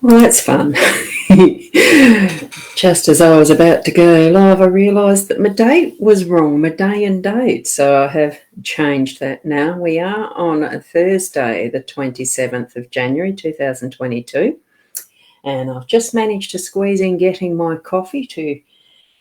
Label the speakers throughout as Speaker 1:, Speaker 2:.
Speaker 1: Well, that's fun. Just as I was about to go live, I realised that my date was wrong, my day and date. So I have changed that now. We are on a Thursday, the 27th of January, 2022. And I've just managed to squeeze in getting my coffee to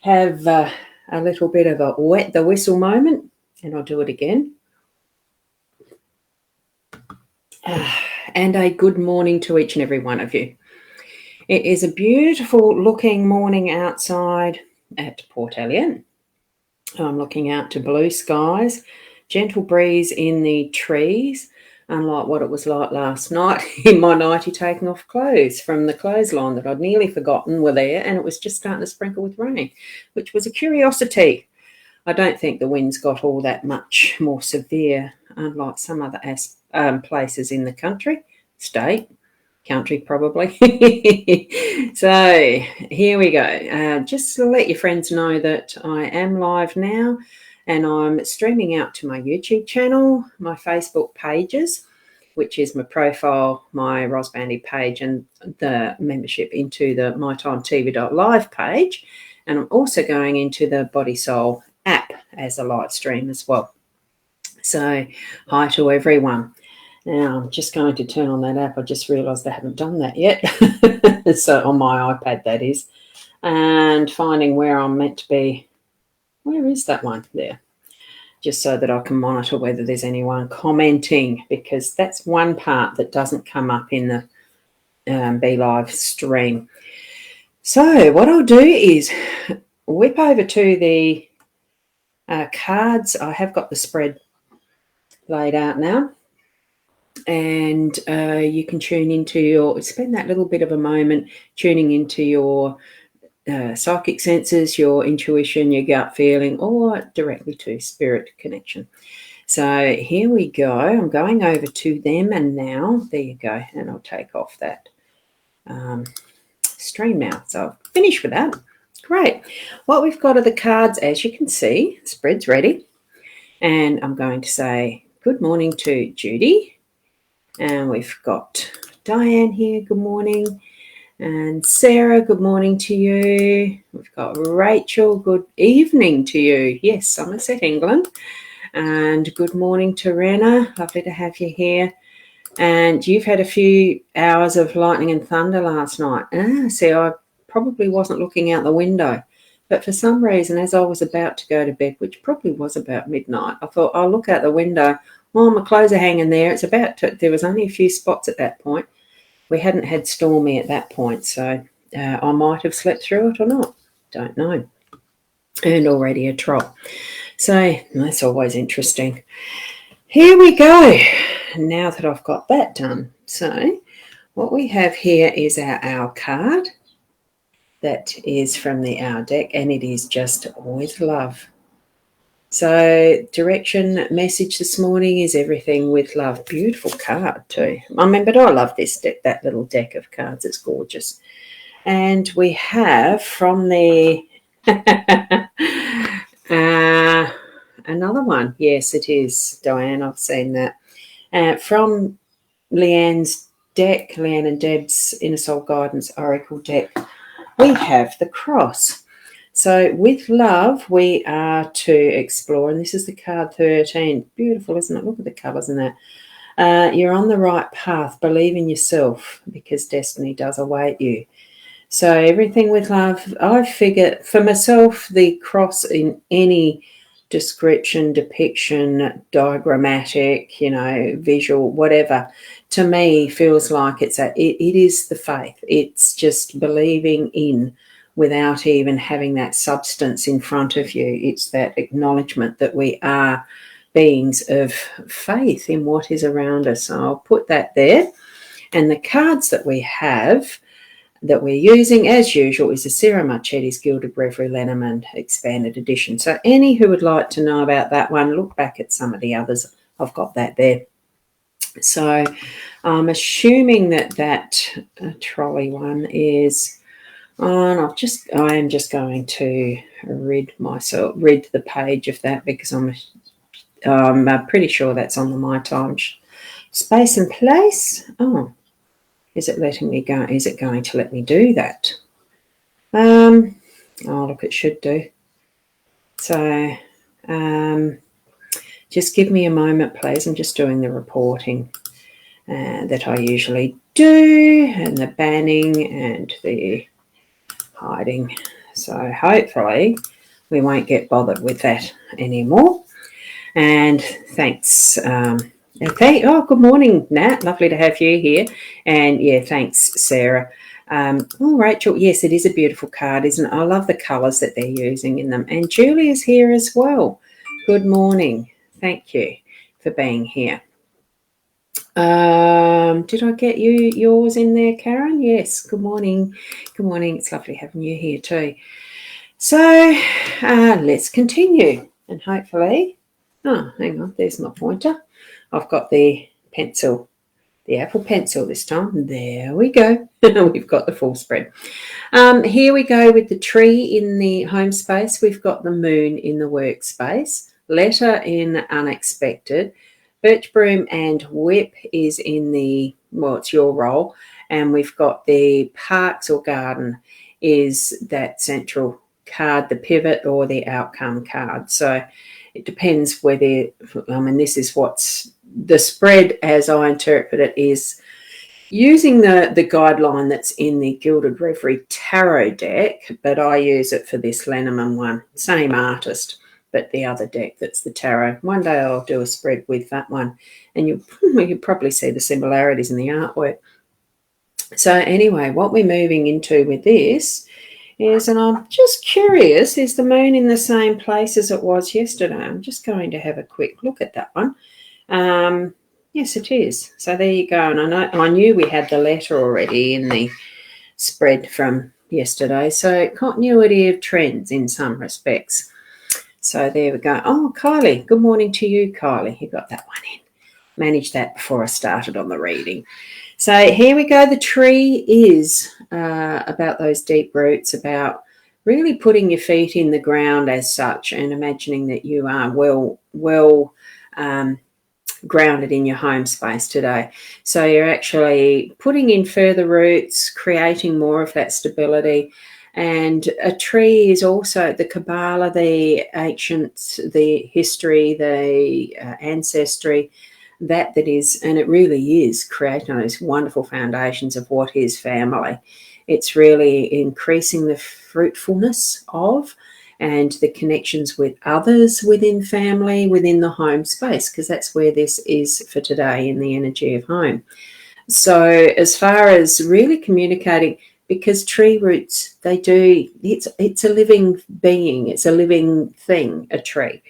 Speaker 1: have a little bit of a wet the whistle moment. And I'll do it again. And a good morning to each and every one of you. It is a beautiful looking morning outside at Port Eliot. I'm looking out to blue skies, gentle breeze in the trees, unlike what it was like last night in my nightie taking off clothes from the clothesline that I'd nearly forgotten were there, and it was just starting to sprinkle with rain, which was a curiosity. I don't think the winds got all that much more severe, unlike some other places in the country probably. So here we go. Just to let your friends know that I am live now, and I'm streaming out to my YouTube channel, my Facebook pages, which is my profile, my Ros Boundy page, and the membership into the mytimetv.live page. And I'm also going into the Body Soul app as a live stream as well. So hi to everyone. Now, I'm just going to turn on that app. I just realised I haven't done that yet. So on my iPad, that is. And finding where I'm meant to be. Where is that one? There. Just so that I can monitor whether there's anyone commenting, because that's one part that doesn't come up in the Be Live stream. So what I'll do is whip over to the cards. I have got the spread laid out now. And you can spend that little bit of a moment tuning into your psychic senses, your intuition, your gut feeling, or directly to spirit connection. So here we go. I'm going over to them, and now there you go. And I'll take off that stream now. So I've finished with that. Great. What we've got are the cards, as you can see. Spread's ready. And I'm going to say good morning to Judy. And we've got Diane here, good morning. And Sarah, good morning to you. We've got Rachel, good evening to you. Yes, Somerset, England. And good morning to Rena, lovely to have you here. And you've had a few hours of lightning and thunder last night. See, I probably wasn't looking out the window. But for some reason, as I was about to go to bed, which probably was about midnight, I thought, I'll look out the window. Well, my clothes are hanging there. There was only a few spots at that point. We hadn't had stormy at that point, so I might have slept through it or not. Don't know. And already a trot. So that's always interesting. Here we go. Now that I've got that done. So what we have here is our Owl card. That is from the Owl deck, and it is just with love. So direction message this morning is everything with love. Beautiful card too. I mean, but I love this deck, that little deck of cards. It's gorgeous. And we have from the another one. Yes, it is, Diane. I've seen that. From Leanne's deck, Leanne and Deb's Inner Soul Guidance Oracle deck, we have the cross. So with love, we are to explore, and this is the card 13. Beautiful, isn't it? Look at the colours in that. You're on the right path. Believe in yourself, because destiny does await you. So everything with love, I figure, for myself, the cross in any description, depiction, diagrammatic, visual, whatever, to me feels like it is the faith. It's just believing in, without even having that substance in front of you. It's that acknowledgement that we are beings of faith in what is around us. So I'll put that there. And the cards that we have that we're using, as usual, is the Sarah Marchetti's Gilded Breviary Lenormand Expanded Edition. So any who would like to know about that one, look back at some of the others. I've got that there. So I'm assuming that trolley one is on. I am just going to read the page of that, because I'm pretty sure that's on the My Time Space and Place. Oh, Is it letting me go? Is it going to let me do that? Oh, look, it should do. So just give me a moment, please. I'm just doing the reporting that I usually do, and the banning and the hiding. So hopefully we won't get bothered with that anymore. And thanks. Oh, good morning, Nat. Lovely to have you here. And yeah, thanks, Sarah. Oh, Rachel, yes, it is a beautiful card, isn't it? I love the colours that they're using in them. And Julie is here as well. Good morning. Thank you for being here. Did I get yours in there, Karen? Yes. Good morning. Good morning. It's lovely having you here too. So let's continue, and hopefully, hang on, there's my pointer. I've got the pencil, the Apple Pencil this time. There we go. We've got the full spread. Here we go with the tree in the home space. We've got the moon in the workspace. Letter in unexpected. Birch broom and whip is in the, well, it's your role. And we've got the parks or garden is that central card, the pivot or the outcome card. So it depends whether, this is what's the spread as I interpret it, is using the guideline that's in the Gilded Reverie Tarot deck, but I use it for this LENORMAND one. Same artist, but the other deck that's the tarot. One day I'll do a spread with that one, and you probably see the similarities in the artwork. So anyway, what we're moving into with this is, and I'm just curious, is the moon in the same place as it was yesterday? I'm just going to have a quick look at that one. Yes, it is. So there you go. And I knew we had the letter already in the spread from yesterday. So continuity of trends in some respects. So there we go. Oh, Kylie. Good morning to you, Kylie. You got that one in. Managed that before I started on the reading. So here we go. The tree is about those deep roots, about really putting your feet in the ground as such, and imagining that you are well grounded in your home space today. So you're actually putting in further roots, creating more of that stability. And a tree is also the Kabbalah, the ancients, the history, the ancestry, that is, and it really is creating those wonderful foundations of what is family. It's really increasing the fruitfulness of and the connections with others within family, within the home space, because that's where this is for today in the energy of home. So as far as really communicating, because tree roots, it's a living being, it's a living thing, a tree.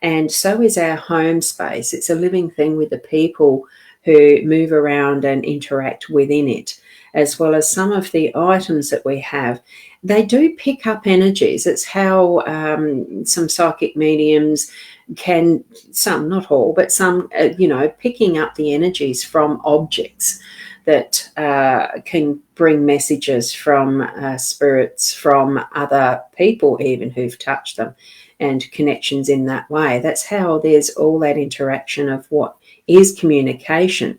Speaker 1: And so is our home space. It's a living thing with the people who move around and interact within it, as well as some of the items that we have. They do pick up energies. It's how some psychic mediums can, some, not all, but some, picking up the energies from objects that can bring messages from spirits, from other people even who've touched them, and connections in that way. That's how there's all that interaction of what is communication,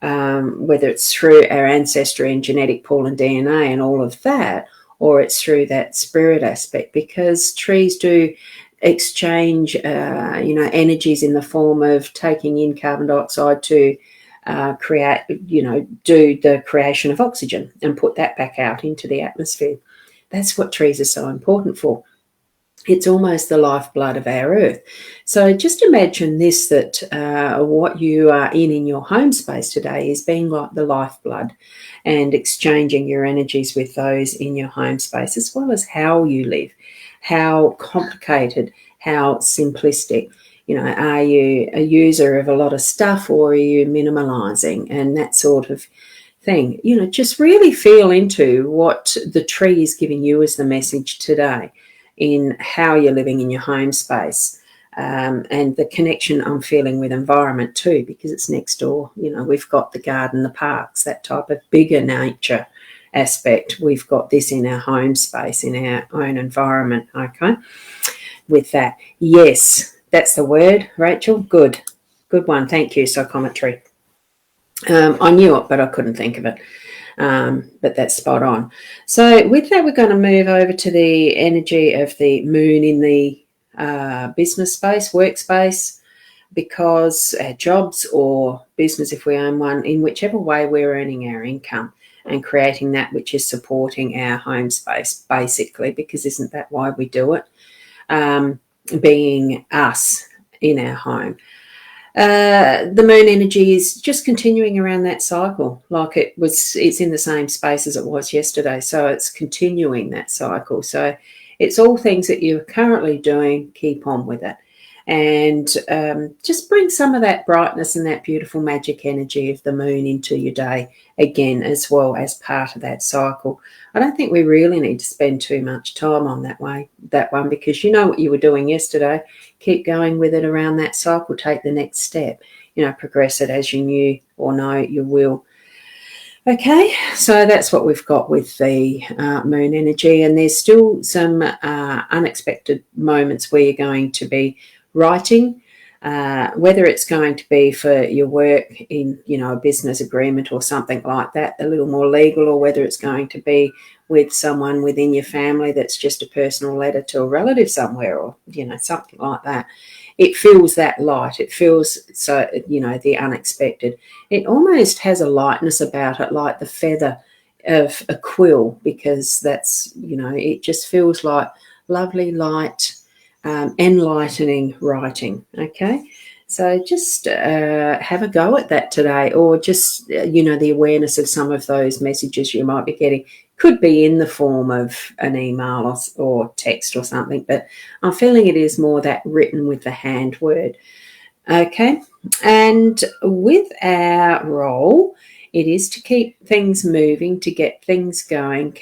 Speaker 1: whether it's through our ancestry and genetic pool and DNA and all of that, or it's through that spirit aspect, because trees do exchange, energies in the form of taking in carbon dioxide to create, do the creation of oxygen and put that back out into the atmosphere. That's what trees are so important for. It's almost the lifeblood of our earth. So just imagine this, that what you are in your home space today is being like the lifeblood, and exchanging your energies with those in your home space, as well as how you live, how complicated, how simplistic. Are you a user of a lot of stuff, or are you minimalizing, and that sort of thing? Just really feel into what the tree is giving you as the message today in how you're living in your home space, and the connection I'm feeling with environment too, because it's next door. We've got the garden, the parks, that type of bigger nature aspect. We've got this in our home space, in our own environment. Okay, with that, yes, that's the word, Rachel. Good one. Thank you, psychometry. I knew it, but I couldn't think of it. But that's spot on. So with that, we're going to move over to the energy of the moon in the business space, workspace, because our jobs or business, if we own one, in whichever way we're earning our income and creating that which is supporting our home space, basically, because isn't that why we do it? Being us in our home. The moon energy is just continuing around that cycle, like it's in the same space as it was yesterday. So it's continuing that cycle. So it's all things that you're currently doing, keep on with it. And just bring some of that brightness and that beautiful magic energy of the moon into your day again, as well as part of that cycle. I don't think we really need to spend too much time on that one, because you know what you were doing yesterday. Keep going with it around that cycle. Take the next step. Progress it as you knew or know you will. Okay, so that's what we've got with the moon energy, and there's still some unexpected moments where you're going to be writing, whether it's going to be for your work in, a business agreement or something like that, a little more legal, or whether it's going to be with someone within your family that's just a personal letter to a relative somewhere, or, something like that. It feels that light. It feels so, the unexpected. It almost has a lightness about it, like the feather of a quill, because that's, it just feels like lovely, light, enlightening writing. Okay. So just have a go at that today, or just, the awareness of some of those messages you might be getting. Could be in the form of an email or text or something, but I'm feeling it is more that written with the hand word. Okay. And with our role, it is to keep things moving, to get things going,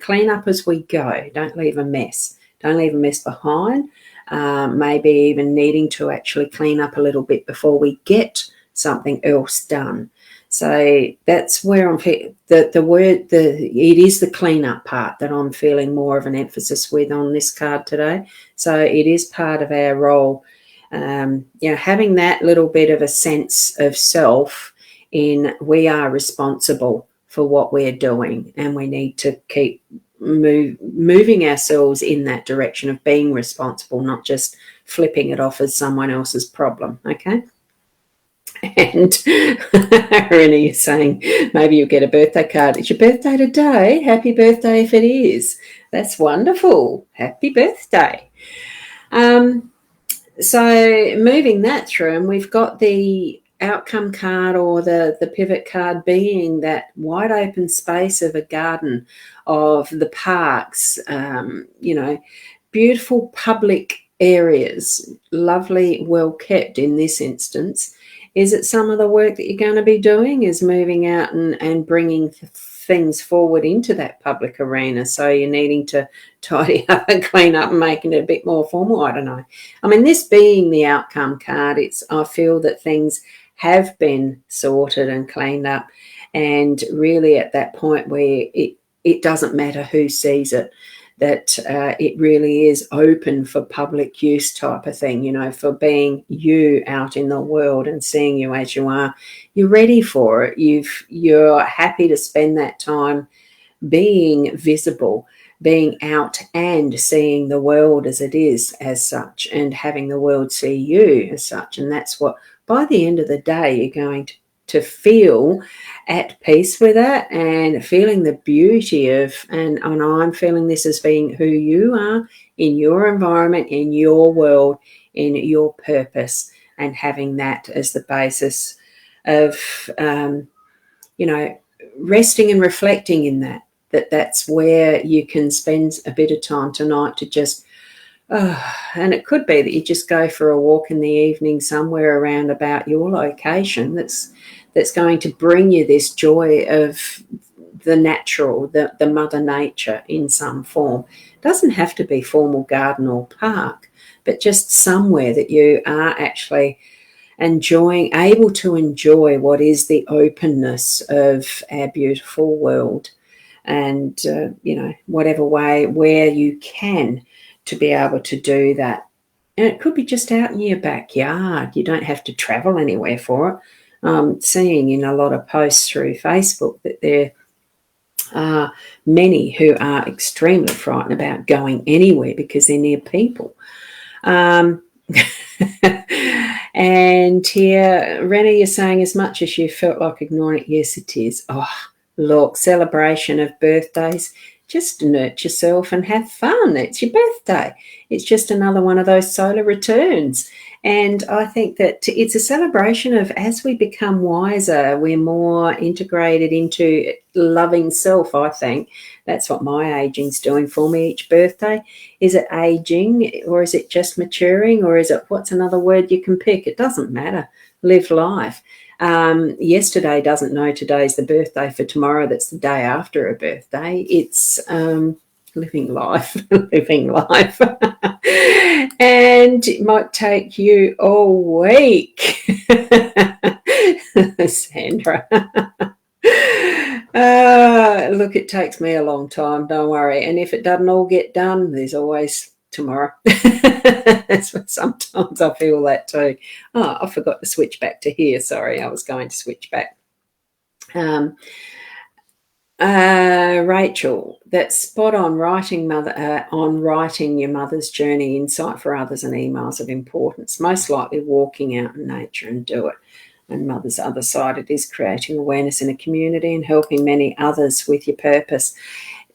Speaker 1: clean up as we go. Don't leave a mess. Don't leave a mess behind. Maybe even needing to actually clean up a little bit before we get something else done. So that's where I'm feeling it is the cleanup part that I'm feeling more of an emphasis with on this card today. So it is part of our role, having that little bit of a sense of self in we are responsible for what we're doing, and we need to keep moving ourselves in that direction of being responsible, not just flipping it off as someone else's problem. Okay. And Rennie is saying maybe you'll get a birthday card. It's your birthday today. Happy birthday if it is. That's wonderful. Happy birthday. So moving that through, and we've got the outcome card, or the pivot card, being that wide open space of a garden, of the parks, beautiful public areas, lovely, well kept in this instance. Is it some of the work that you're going to be doing is moving out and bringing things forward into that public arena? So you're needing to tidy up and clean up and making it a bit more formal. I don't know. I mean, this being the outcome card, I feel that things have been sorted and cleaned up, and really at that point where it doesn't matter who sees it, that it really is open for public use type of thing, for being you out in the world and seeing you as you are. You're ready for it. You're happy to spend that time being visible, being out and seeing the world as it is as such, and having the world see you as such. And that's what, by the end of the day, you're going to feel at peace with that, and feeling the beauty of, and I'm feeling this as being who you are in your environment, in your world, in your purpose, and having that as the basis of, resting and reflecting in that's where you can spend a bit of time tonight to just, and it could be that you just go for a walk in the evening somewhere around about your location that's going to bring you this joy of the natural, the mother nature in some form. It doesn't have to be formal garden or park, but just somewhere that you are actually able to enjoy what is the openness of our beautiful world. And, whatever way where you can, to be able to do that. And it could be just out in your backyard. You don't have to travel anywhere for it. seeing in a lot of posts through Facebook that there are many who are extremely frightened about going anywhere because they're near people. And here, Rennie, you're saying as much as you felt like ignoring it, yes, it is. Oh, look, celebration of birthdays. Just nurture yourself and have fun. It's your birthday. It's just another one of those solar returns. And I think that it's a celebration of, as we become wiser, we're more integrated into loving self, I think. That's what my aging's doing for me each birthday. Is it aging, or is it just maturing, or is it, what's another word you can pick? It doesn't matter. Live life. Yesterday doesn't know today's the birthday for tomorrow. That's the day after a birthday. It's living life, living life. And it might take you all week, Sandra. Look, it takes me a long time, don't worry. And if it doesn't all get done, there's always tomorrow. Sometimes I feel that too. Oh, I forgot to switch back to here. Sorry, I was going to switch back. Rachel, that's spot on. Writing your mother's journey, insight for others, and emails of importance. Most likely walking out in nature and do it. And mother's other side, it is creating awareness in a community and helping many others with your purpose.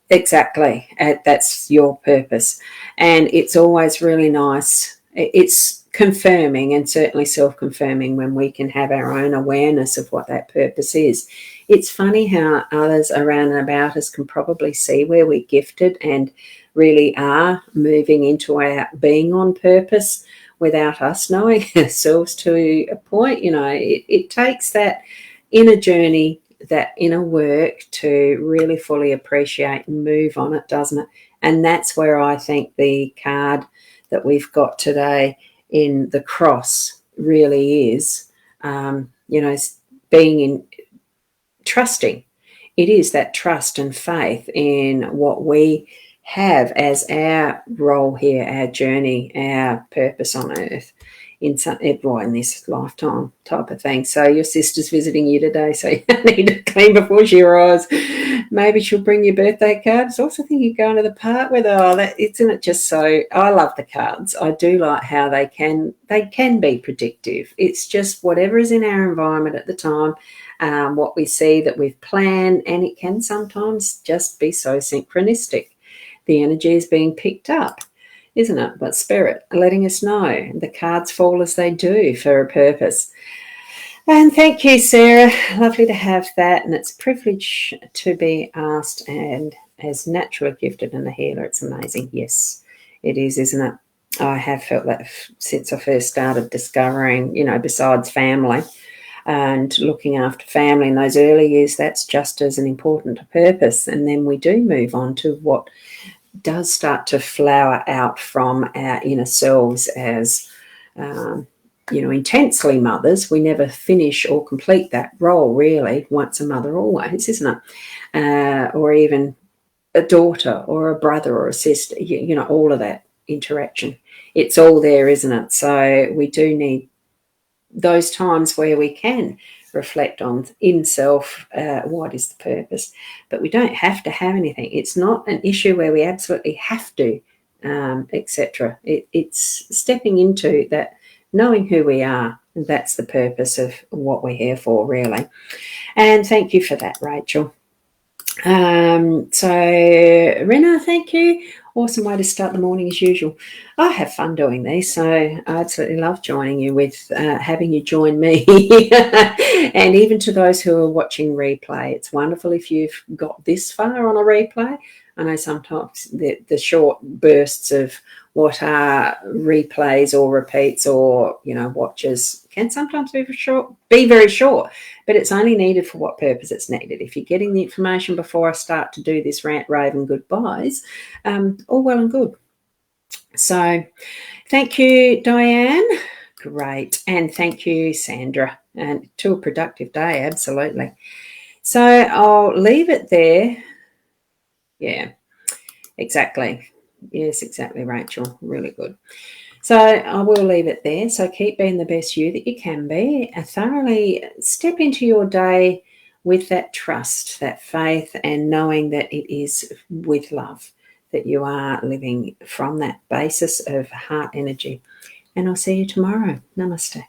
Speaker 1: Exactly, that's your purpose. And it's always really nice. It's confirming and certainly self-confirming when we can have our own awareness of what that purpose is. It's funny how others around and about us can probably see where we're gifted and really are moving into our being on purpose without us knowing ourselves to a point. You know, it takes that inner journey, that inner work to really fully appreciate and move on it, doesn't it? And that's where I think the card that we've got today in the cross really is, being in trusting. It is that trust and faith in what we have as our role here, our journey, our purpose on earth in this lifetime type of thing. So your sister's visiting you today, so you need to clean before she arrives. Maybe she'll bring you birthday cards. I also think you're going to the park with her. Isn't it just so? I love the cards. I do like how they can be predictive. It's just whatever is in our environment at the time, what we see that we've planned, and it can sometimes just be so synchronistic. The energy is being picked up, isn't it? But spirit letting us know the cards fall as they do for a purpose. And thank you, Sarah. Lovely to have that. And it's a privilege to be asked, and as naturally gifted and a healer, it's amazing. Yes, it is, isn't it? I have felt that since I first started discovering, besides family and looking after family in those early years, that's just as an important purpose. And then we do move on to what does start to flower out from our inner selves as, intensely mothers. We never finish or complete that role, really. Once a mother, always, isn't it? Or even a daughter or a brother or a sister, all of that interaction. It's all there, isn't it? So we do need those times where we can reflect on in self, what is the purpose, but we don't have to have anything. It's not an issue where we absolutely have to, etc. It's stepping into that, knowing who we are, and that's the purpose of what we're here for, really. And thank you for that, Rachel. So Rena, thank you. Awesome way to start the morning as usual. I have fun doing these, so I absolutely love joining you with having you join me. And even to those who are watching replay, it's wonderful if you've got this far on a replay. I know sometimes the short bursts of what are replays or repeats or watches can sometimes be very short, but it's only needed for what purpose it's needed. If you're getting the information before I start to do this rant, rave and goodbyes, all well and good. So thank you, Diane. Great. And thank you, Sandra. And to a productive day, absolutely. So I'll leave it there. Yeah, exactly. Yes, exactly, Rachel. Really good. So I will leave it there. So keep being the best you that you can be. Thoroughly step into your day with that trust, that faith, and knowing that it is with love, that you are living from that basis of heart energy. And I'll see you tomorrow. Namaste.